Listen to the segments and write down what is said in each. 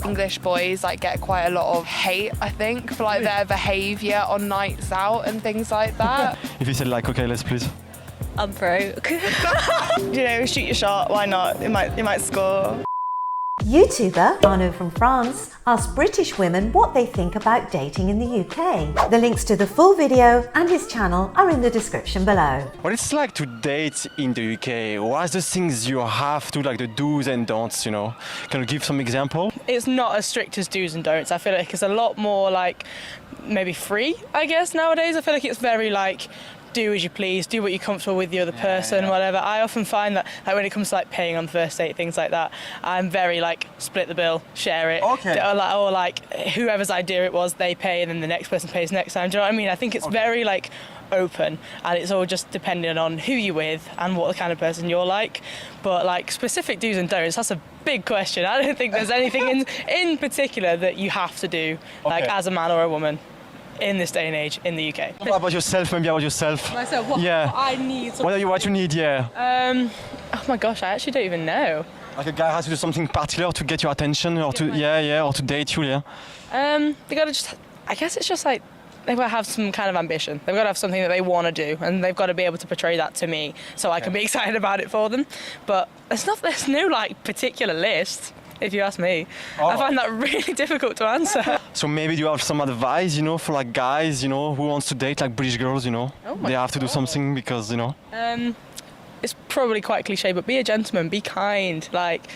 English boys like get quite a lot of hate, I think, for like their behaviour on nights out and things like that. If you said like, okay, let's please. I'm broke. You know, shoot your shot, why not? You might score. YouTuber Arnaud from France asked British women what they think about dating in the UK. The links to the full video and his channel are in the description below. What it's like to date in the UK? What's the things you have to, like the do's and don'ts, you know? Can you give some example? It's not as strict as do's and don'ts. I feel like it's a lot more like maybe free, I guess, nowadays. I feel like it's very like do as you please, do what you're comfortable with the other person, whatever. I often find that like when it comes to like paying on the first date, things like that, I'm very like split the bill, share it, or like whoever's idea it was, they pay and then the next person pays next time. Do you know what I mean? I think it's very like open and it's all just depending on who you're with and what the kind of person you're like. But like specific do's and don'ts, that's a big question. I don't think there's anything in particular that you have to do like as a man or a woman in this day and age in the UK. What about yourself? Maybe about yourself. Myself, what I need. What you need, yeah. Oh my gosh, I actually don't even know. Like a guy has to do something particular to get your attention, or to or to date you, yeah. They gotta just. I guess it's just like they've got to have some kind of ambition. They've got to have something that they want to do, and they've got to be able to portray that to me, so I can be excited about it for them. But there's no like particular list. If you ask me, I find that really difficult to answer. So maybe you have some advice, you know, for like guys, you know, who wants to date like British girls, you know, they have to do something because, you know. It's probably quite cliche, but be a gentleman, be kind. Like,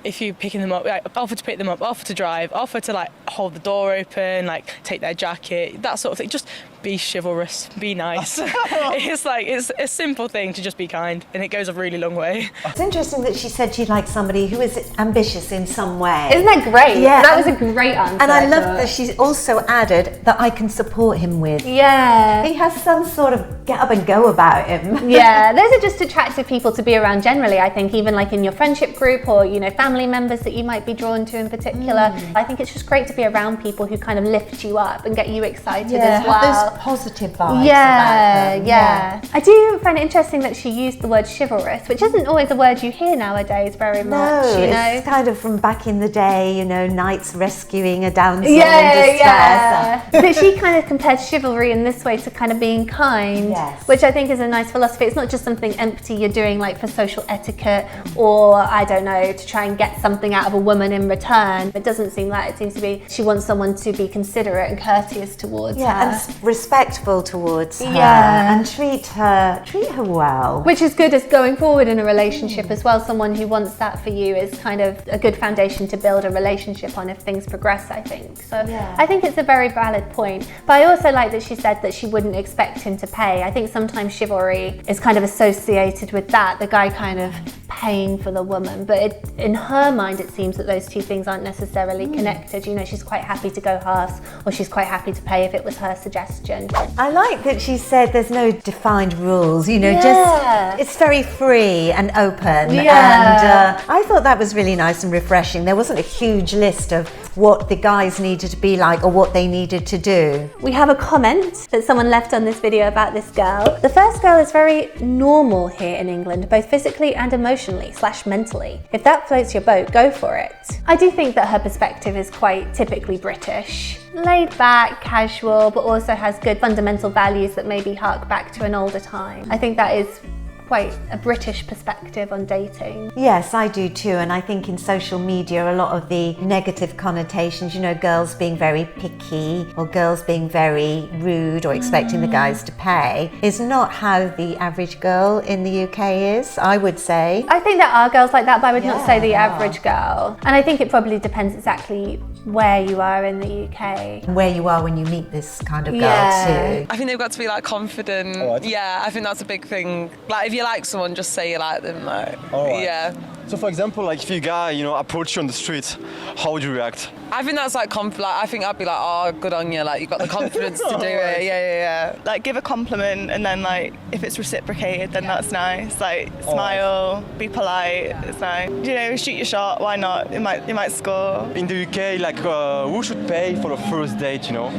if you're picking them up, like, offer to pick them up, offer to drive, offer to like hold the door open, like take their jacket, that sort of thing. Just be chivalrous, be nice. It's a simple thing to just be kind, and it goes a really long way. It's interesting that she said she'd like somebody who is ambitious in some way. Isn't that great? Yeah. That was a great answer. And I love that she also added that I can support him with. Yeah. He has some sort of get up and go about him. Yeah, those are just attractive people to be around generally, I think, even like in your friendship group or, you know, family members that you might be drawn to in particular. I think it's just great to be around people who kind of lift you up and get you excited as well. Those positive vibes. Yeah. I do find it interesting that she used the word chivalrous, which isn't always a word you hear nowadays very much. No, you know? it's kind of from back in the day, you know, knights rescuing a damsel in distress. Yeah. But she kind of compared chivalry in this way to kind of being kind, which I think is a nice philosophy. It's not just something empty you're doing like for social etiquette or, I don't know, to try and get something out of a woman in return. It doesn't seem like it. Seems to be she wants someone to be considerate and courteous towards her. And respectful towards her. And treat her well. Which is good as going forward in a relationship as well. Someone who wants that for you is kind of a good foundation to build a relationship on if things progress, I think. So I think it's a very valid point. But I also like that she said that she wouldn't expect him to pay. I think sometimes chivalry is kind of associated with that, the guy kind of paying for the woman. But in her mind, it seems that those two things aren't necessarily connected. You know, she's quite happy to go halves, or she's quite happy to pay if it was her suggestion. I like that she said there's no defined rules, you know, just it's very free and open. And I thought that was really nice and refreshing. There wasn't a huge list of what the guys needed to be like or what they needed to do. We have a comment that someone left on this video about this girl. The first girl is very normal here in England, both physically and emotionally/mentally. If that floats your boat, go for it. I do think that her perspective is quite typically British. Laid back, casual, but also has good fundamental values that maybe hark back to an older time. I think that is quite a British perspective on dating. Yes, I do too, and I think in social media a lot of the negative connotations, you know, girls being very picky or girls being very rude or expecting the guys to pay is not how the average girl in the UK is, I would say. I think there are girls like that, but I would not say the average girl. And I think it probably depends exactly where you are in the UK. Where you are when you meet this kind of girl too. I think they've got to be like confident. Yeah, I think that's a big thing. Like if you like someone, just say you like them. Like, yeah. So for example, like if a guy, you know, approach you on the street, how would you react? I think that's like I think I'd be like, oh, good on you, like you've got the confidence to do it. Yeah. Like give a compliment and then like if it's reciprocated, then that's nice. Like smile, be polite, it's nice. You know, shoot your shot, why not? You might score. In the UK, like who should pay for the first date, you know?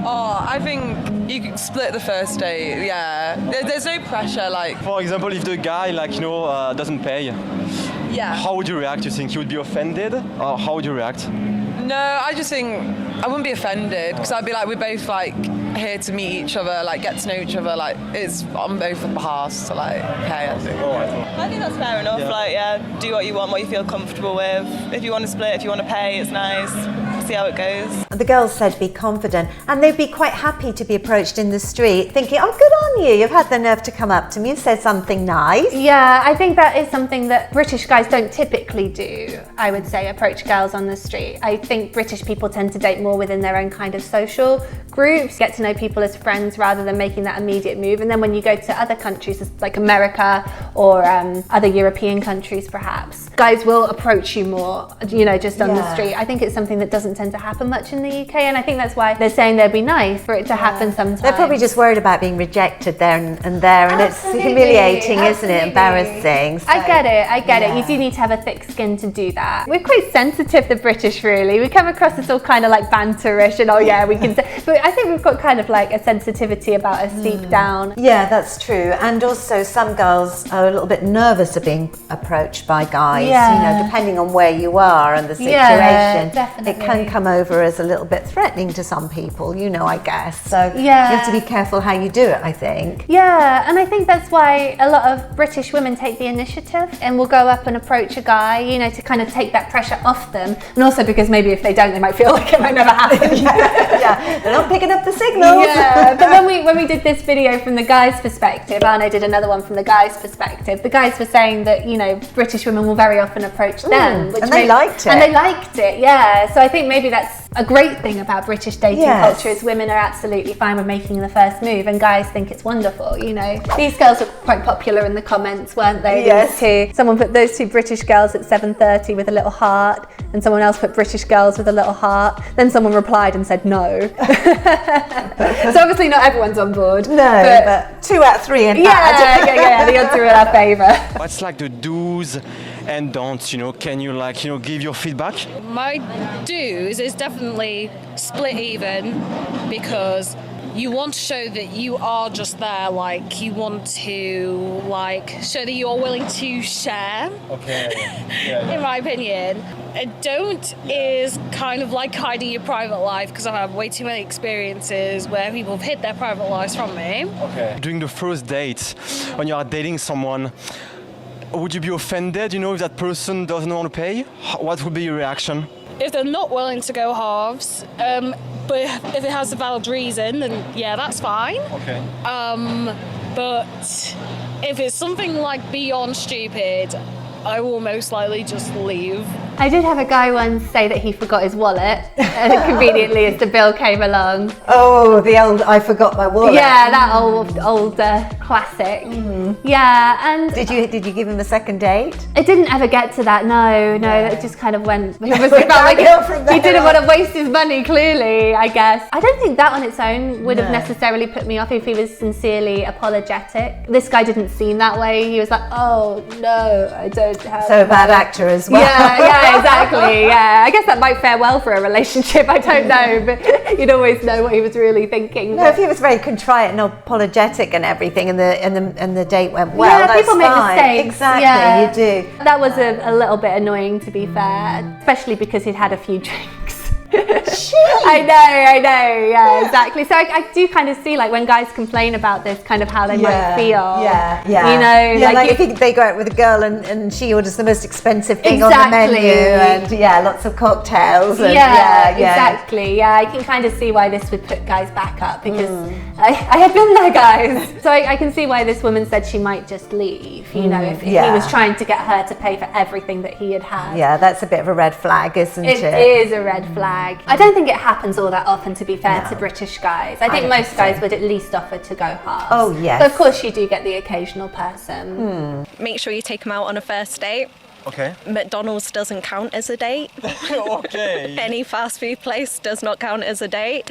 Oh, I think you can split the first date, yeah. There's no pressure, like... For example, if the guy, like, you know, doesn't pay, yeah. How would you react, you think? You would be offended? Or how would you react? No, I just think I wouldn't be offended because I'd be like, we're both like here to meet each other, like get to know each other, like it's on both behalves, so like, okay, I think. I think that's fair enough. Like, yeah, do what you want, what you feel comfortable with. If you want to split, if you want to pay, it's nice. See how it goes. The girls said be confident, and they'd be quite happy to be approached in the street thinking, oh, good on you, you've had the nerve to come up to me and said something nice. Yeah, I think that is something that British guys don't typically do, I would say, approach girls on the street. I think British people tend to date more within their own kind of social groups, get to know people as friends rather than making that immediate move. And then when you go to other countries like America or other European countries perhaps, guys will approach you more, you know, just on the street. I think it's something that doesn't tend to happen much in the UK, and I think that's why they're saying they'd be nice for it to happen sometimes. They're probably just worried about being rejected there and there, and it's humiliating, isn't it? Embarrassing. So, I get it. You do need to have a thick skin to do that. We're quite sensitive, the British, really. We come across as all kind of like banterish and we can say, but I think we've got kind of like a sensitivity about us deep down. Yeah, that's true. And also some girls are a little bit nervous of being approached by guys, you know, depending on where you are and the situation. Yeah, definitely. It can come over as a little bit threatening to some people, you know, I guess. So you have to be careful how you do it, I think. Yeah, and I think that's why a lot of British women take the initiative and will go up and approach a guy, you know, to kind of take that pressure off them. And also because maybe if they don't, they might feel like it might never happen. They're not picking up the signals. Yeah, but when we did this video from the guy's perspective, Arnaud did another one from the guy's perspective. The guys were saying that, you know, British women will very often approach them. And they liked it. And they liked it, yeah. So I think maybe that's a great thing about British dating culture is women are absolutely fine with making the first move and guys think it's wonderful, you know. These girls were quite popular in the comments, weren't they? Yes. These two. Someone put those two British girls at 7:30 with a little heart, and someone else put British girls with a little heart. Then someone replied and said no. So obviously not everyone's on board. No, but 2 out of 3 in bad. Yeah, the odds are in our favour. What's like the do's and don'ts, you know? Can you like, you know, give your feedback? My do's is definitely split even, because you want to show that you are just there, like you want to like show that you're willing to share. In my opinion. A don't is kind of like hiding your private life, because I've had way too many experiences where people have hid their private lives from me. During the first date, when you are dating someone, would you be offended, you know, if that person doesn't want to pay? What would be your reaction? If they're not willing to go halves, but if it has a valid reason, then yeah, that's fine. But if it's something like beyond stupid, I will most likely just leave. I did have a guy once say that he forgot his wallet, and conveniently as the bill came along. Oh, the old I forgot my wallet. Yeah, that old classic. Yeah, and Did you give him a second date? it didn't ever get to that. No, that just kind of went. It was Went felt like downhill from there he didn't on. want to waste his money. Clearly, I guess. I don't think that on its own would have necessarily put me off if he was sincerely apologetic. This guy didn't seem that way. He was like, "Oh no, I don't have." So a bad actor as well. Yeah, exactly. Yeah, I guess that might fare well for a relationship. I don't know, but you'd always know what he was really thinking. No, if he was very contrite and apologetic and everything, and the date went well, yeah, that's people make fine. mistakes. Exactly, yeah. you do. That was a little bit annoying, to be fair, especially because he'd had a few drinks. I know, yeah, exactly. So I do kind of see, like, when guys complain about this, kind of how they might feel. Yeah. You know, like if they go out with a girl and she orders the most expensive thing on the menu, and lots of cocktails. And, exactly. Yeah, I can kind of see why this would put guys back up, because I had been there, guys. So I can see why this woman said she might just leave. You know, if he was trying to get her to pay for everything that he had had. Yeah, that's a bit of a red flag, isn't it? It is a red flag. I don't think it happens all that often, to be fair, to British guys. I think most guys would at least offer to go halves. Oh, yes. But of course you do get the occasional person. Make sure you take them out on a first date. Okay. McDonald's doesn't count as a date. Okay. Any fast food place does not count as a date.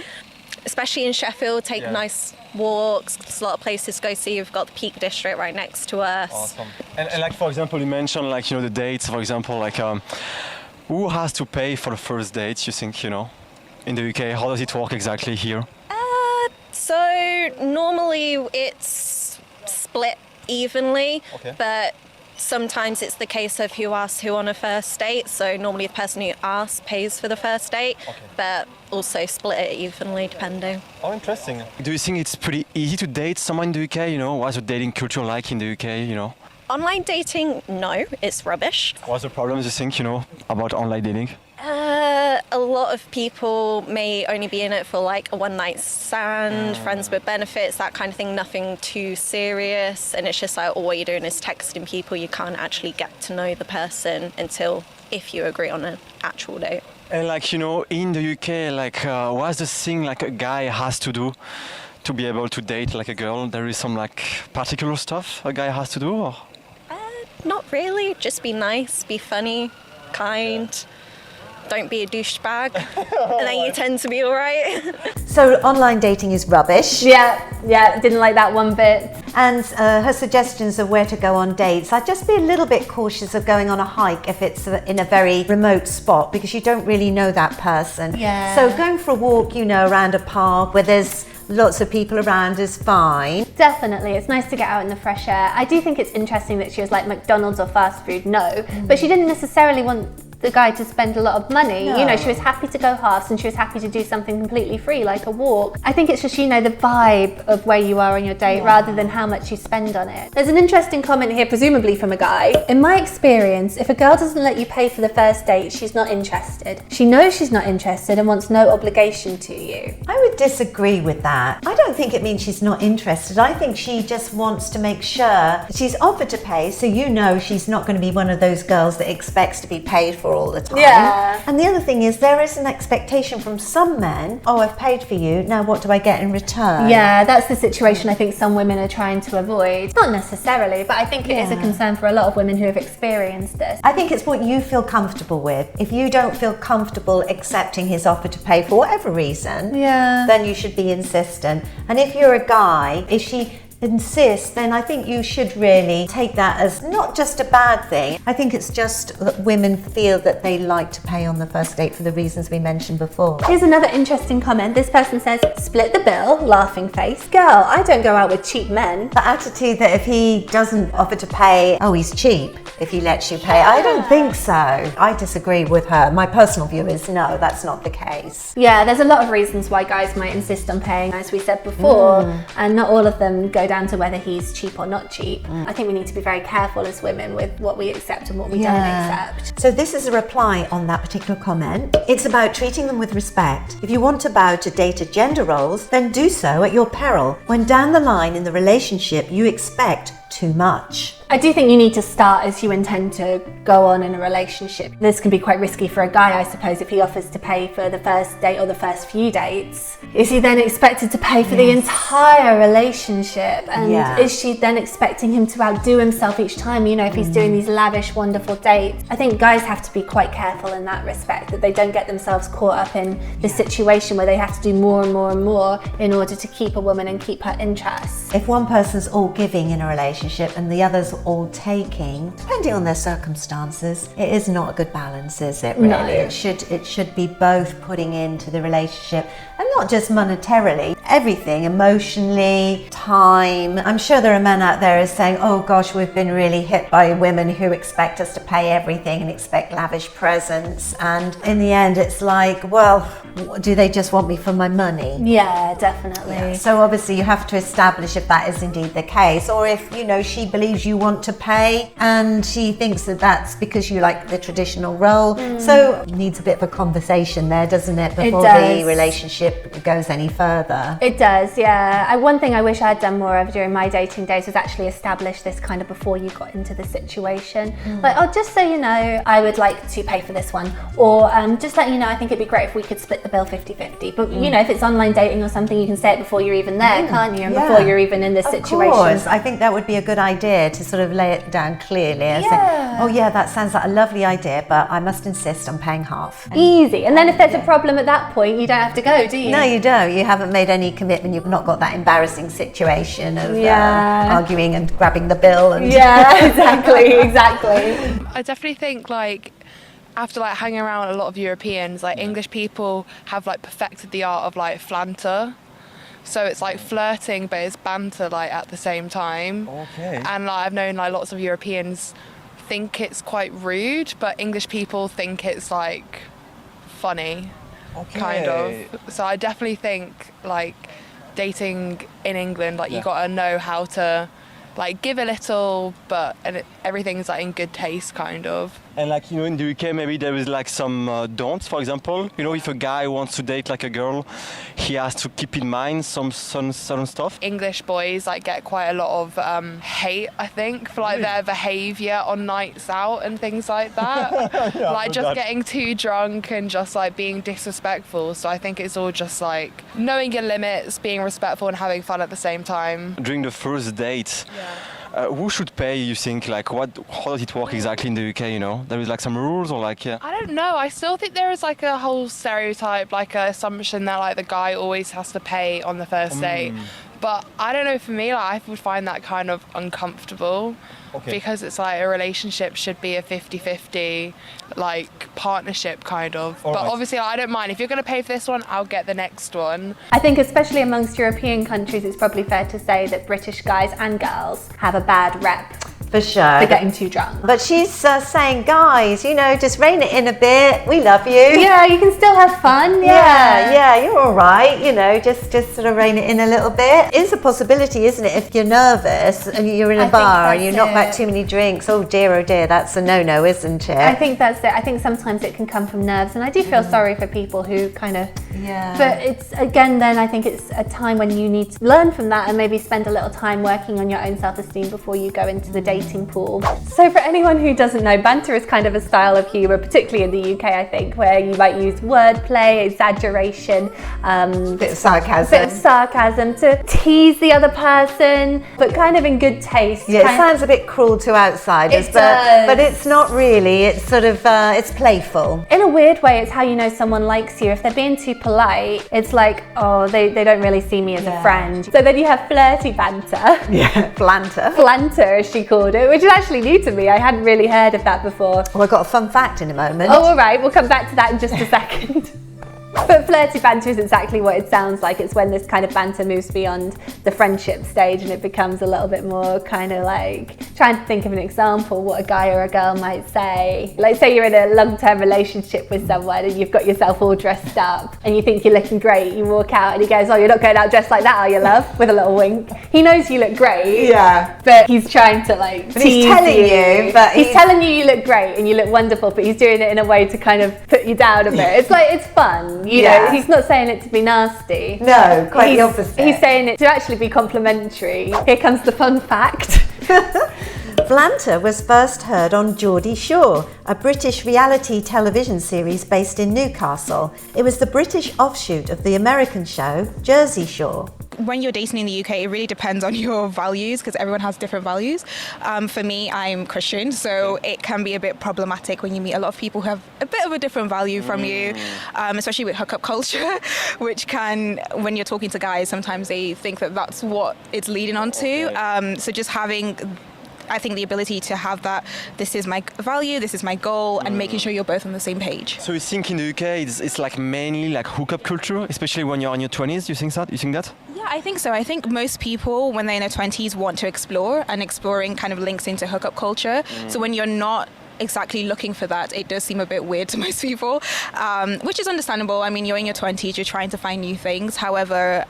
Especially in Sheffield, take nice walks. There's a lot of places to go see. You've got the Peak District right next to us. Awesome. And like, for example, you mentioned, like, you know, the dates, for example, like, who has to pay for the first date, you think, you know, in the UK? How does it work exactly here? So normally it's split evenly, but Sometimes it's the case of who asks who on a first date. So normally the person who asks pays for the first date, but also split it evenly depending. Oh, interesting. Do you think it's pretty easy to date someone in the UK? What's the dating culture like in the UK? Online dating, no, it's rubbish. What's the problem, you think, about online dating? A lot of people may only be in it for like a one night stand, friends with benefits, that kind of thing, nothing too serious. And it's just like all you're doing is texting people. You can't actually get to know the person until if you agree on an actual date. And in the UK, what's the thing a guy has to do to be able to date a girl? There is some particular stuff a guy has to do? Or? Not really, just be nice, be funny, kind. Don't be a douchebag, and then you tend to be all right. So online dating is rubbish. Yeah, didn't like that one bit. And her suggestions of where to go on dates, I'd just be a little bit cautious of going on a hike if it's in a very remote spot, because you don't really know that person. Yeah. So going for a walk, around a park where there's lots of people around is fine. Definitely, it's nice to get out in the fresh air. I do think it's interesting that she was like McDonald's or fast food, no, but she didn't necessarily want the guy to spend a lot of money. No. She was happy to go halves and she was happy to do something completely free, like a walk. I think it's just, the vibe of where you are on your date rather than how much you spend on it. There's an interesting comment here, presumably from a guy. In my experience, if a girl doesn't let you pay for the first date, she's not interested. She knows she's not interested and wants no obligation to you. I would disagree with that. I don't think it means she's not interested. I think she just wants to make sure that she's offered to pay, so she's not going to be one of those girls that expects to be paid for all the time. Yeah. And the other thing is, there is an expectation from some men, I've paid for you, now what do I get in return? Yeah, that's the situation I think some women are trying to avoid. Not necessarily, but I think it is a concern for a lot of women who have experienced this. I think it's what you feel comfortable with. If you don't feel comfortable accepting his offer to pay for whatever reason, then you should be insistent. And if you're a guy, if she insists, then I think you should really take that as not just a bad thing. I think it's just that women feel that they like to pay on the first date for the reasons we mentioned before. Here's another interesting comment. This person says, split the bill, laughing face. Girl, I don't go out with cheap men. The attitude that if he doesn't offer to pay, he's cheap if he lets you pay. I don't think so. I disagree with her. My personal view is no, that's not the case. Yeah, there's a lot of reasons why guys might insist on paying, as we said before, and not all of them go down to whether he's cheap or not cheap. I think we need to be very careful as women with what we accept and what we don't accept. So this is a reply on that particular comment. It's about treating them with respect. If you want to bow to dated gender roles, then do so at your peril. When down the line in the relationship you expect too much. I do think you need to start as you intend to go on in a relationship. This can be quite risky for a guy, I suppose, if he offers to pay for the first date or the first few dates. Is he then expected to pay for the entire relationship? And is she then expecting him to outdo himself each time, if he's doing these lavish, wonderful dates? I think guys have to be quite careful in that respect, that they don't get themselves caught up in the situation where they have to do more and more and more in order to keep a woman and keep her interests. If one person's all giving in a relationship and the other's all taking, depending on their circumstances, it is not a good balance, is it, really? No. It should be both putting into the relationship, and not just monetarily, everything, emotionally, time. I'm sure there are men out there who are saying, oh gosh, we've been really hit by women who expect us to pay everything and expect lavish presents, and in the end it's like, well, do they just want me for my money? Yeah, definitely. So obviously you have to establish if that is indeed the case, or if she believes you want to pay and she thinks that that's because you like the traditional role. So it needs a bit of a conversation there, doesn't it, before the relationship goes any further? It does, yeah. One thing I wish I'd done more of during my dating days was actually establish this kind of before you got into the situation. Like, just so you know, I would like to pay for this one, or just let you know, I think it'd be great if we could split the bill 50-50. But if it's online dating or something, you can say it before you're even there, can't you? And before you're even in this situation. Of course, I think that would be a good idea to sort of lay it down clearly and say, oh yeah, that sounds like a lovely idea, but I must insist on paying half. Easy. And then if there's a problem at that point, you don't have to go, do you? No, you don't. You haven't made any commitment. You've not got that embarrassing situation of arguing and grabbing the bill. And exactly. I definitely think after hanging around a lot of Europeans, English people have perfected the art of flanter. So it's like flirting, but it's banter like at the same time. Okay. And like I've known like lots of Europeans think it's quite rude, but English people think it's like funny, kind of. So I definitely think like dating in England, like you gotta know how to like give a little, but everything's like in good taste, kind of. And like, you know, in the UK, maybe there is like some don'ts, for example. You know, if a guy wants to date like a girl, he has to keep in mind some certain stuff. English boys like get quite a lot of hate, I think, for like their behaviour on nights out and things like that. Like just getting too drunk and just like being disrespectful. So I think it's all just like knowing your limits, being respectful and having fun at the same time. During the first date, who should pay, you think? Like, how does it work exactly in the UK, you know? There is like some rules or like, I don't know. I still think there is like a whole stereotype, like an assumption that like the guy always has to pay on the first date. But I don't know, for me, like, I would find that kind of uncomfortable because it's like a relationship should be a 50-50 like partnership kind of. But obviously I don't mind. If you're going to pay for this one, I'll get the next one. I think especially amongst European countries, it's probably fair to say that British guys and girls have a bad rep. For sure. For getting too drunk. But she's saying, guys, you know, just rein it in a bit. We love you. Yeah, you can still have fun. Yeah, you're all right. You know, just sort of rein it in a little bit. It's a possibility, isn't it? If you're nervous and you're in a bar and you knock back too many drinks, oh dear, that's a no-no, isn't it? I think that's it. I think sometimes it can come from nerves, and I do feel sorry for people who kind of. Yeah. But it's again, then I think it's a time when you need to learn from that and maybe spend a little time working on your own self-esteem before you go into the dating pool. So for anyone who doesn't know, banter is kind of a style of humour, particularly in the UK, I think, where you might use wordplay, exaggeration, bit of sarcasm to tease the other person, but kind of in good taste. Yeah, it sounds a bit cruel to outsiders, but it's not really. It's sort of it's playful. In a weird way, it's how you know someone likes you. If they're being too polite, it's like, oh, they don't really see me as a friend. So then you have flirty banter. Yeah, flanter. Flanter, as she called it, which is actually new to me. I hadn't really heard of that before. Well, I've got a fun fact in a moment. Oh, all right, we'll come back to that in just a second. But flirty banter is exactly what it sounds like. It's when this kind of banter moves beyond the friendship stage and it becomes a little bit more kind of like trying to think of an example what a guy or a girl might say. Like say you're in a long-term relationship with someone and you've got yourself all dressed up and you think you're looking great. You walk out and he goes, oh, you're not going out dressed like that, are you, love? With a little wink. He knows you look great. Yeah. But he's trying to like but he's telling you. But he's telling you look great and you look wonderful, but he's doing it in a way to kind of put you down a bit. It's like, it's fun. You know, he's not saying it to be nasty. No, quite the opposite. He's saying it to actually be complimentary. Here comes the fun fact. Banter was first heard on Geordie Shore, a British reality television series based in Newcastle. It was the British offshoot of the American show Jersey Shore. When you're dating in the UK, it really depends on your values because everyone has different values. For me, I'm Christian, so it can be a bit problematic when you meet a lot of people who have a bit of a different value from you, especially with hookup culture, which can, when you're talking to guys, sometimes they think that that's what it's leading on to. So just having, I think, the ability to have that, this is my value, this is my goal, and making sure you're both on the same page. So you think in the UK it's like mainly like hookup culture, especially when you're in your 20s? You think that? Yeah, I think so. I think most people, when they're in their 20s, want to explore, and exploring kind of links into hookup culture. So when you're not exactly looking for that, it does seem a bit weird to most people, which is understandable. I mean, you're in your 20s, you're trying to find new things. However,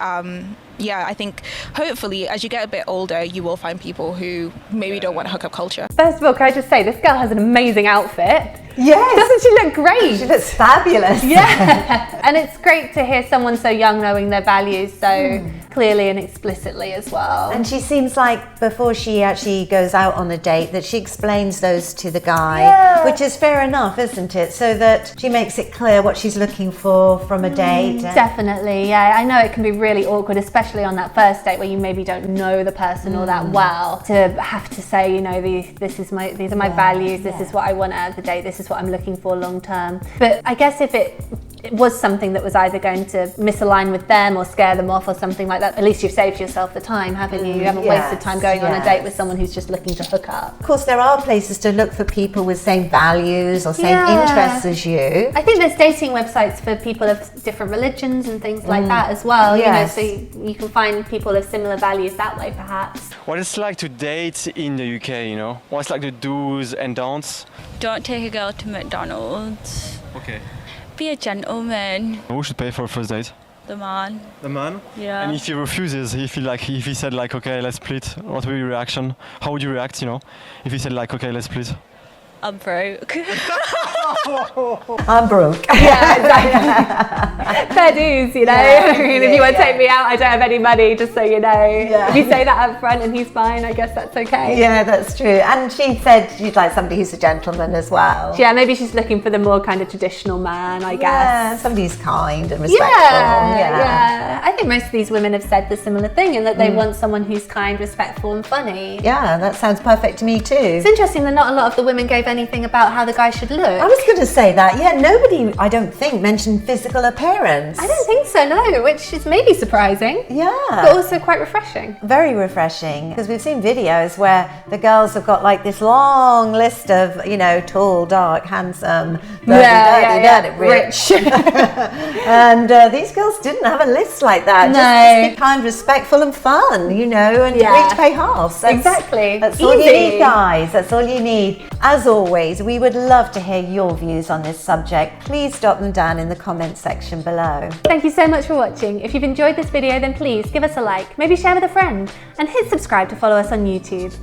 yeah, I think hopefully as you get a bit older, you will find people who maybe don't want hookup culture. First of all, can I just say, this girl has an amazing outfit. Yes. Doesn't she look great? She looks fabulous. Yeah. And it's great to hear someone so young knowing their values so clearly and explicitly as well. And she seems like before she actually goes out on a date that she explains those to the guy, which is fair enough, isn't it? So that she makes it clear what she's looking for from a date. Definitely, yeah. I know it can be really awkward, especially on that first date where you maybe don't know the person all that well, to have to say, you know, these are my values, this is what I want out of the date, this this is what I'm looking for long term. But I guess if it was something that was either going to misalign with them or scare them off or something like that, at least you've saved yourself the time, haven't you? You haven't wasted time going on a date with someone who's just looking to hook up. Of course, there are places to look for people with same values or same interests as you. I think there's dating websites for people of different religions and things like that as well. Yes. You know, so you can find people of similar values that way, perhaps. What it's like to date in the UK, you know? What's like the do's and don'ts? Don't take a girl to McDonald's. Okay. Be a gentleman. Who should pay for a first date? The man. The man? Yeah. And if he refuses, if he said like, okay, let's split, what would be your reaction? How would you react, you know? If he said like, okay, let's split. I'm broke. I'm broke. Yeah, exactly. Fair dues, you know. I mean, if you want to take me out, I don't have any money, just so you know. If you say that up front and he's fine, I guess that's okay. Yeah, that's true. And she said you'd like somebody who's a gentleman as well. Yeah, maybe she's looking for the more kind of traditional man, I guess. Yeah, somebody who's kind and respectful. Yeah. I think most of these women have said the similar thing, in that they want someone who's kind, respectful and funny. Yeah, that sounds perfect to me too. It's interesting that not a lot of the women gave anything about how the guy should look. I was going to say that. Yeah, nobody, I don't think, mentioned physical appearance. I don't think so, no, which is maybe surprising. Yeah. But also quite refreshing. Very refreshing, because we've seen videos where the girls have got like this long list of, you know, tall, dark, handsome, rich. And these girls didn't have a list like that. No. Just be kind, respectful and fun, you know, and agree to pay halves. Exactly. That's all you need, guys. That's all you need. As always, we would love to hear your views on this subject. Please drop them down in the comment section below. Thank you so much for watching. If you've enjoyed this video, then please give us a like, maybe share with a friend, and hit subscribe to follow us on YouTube.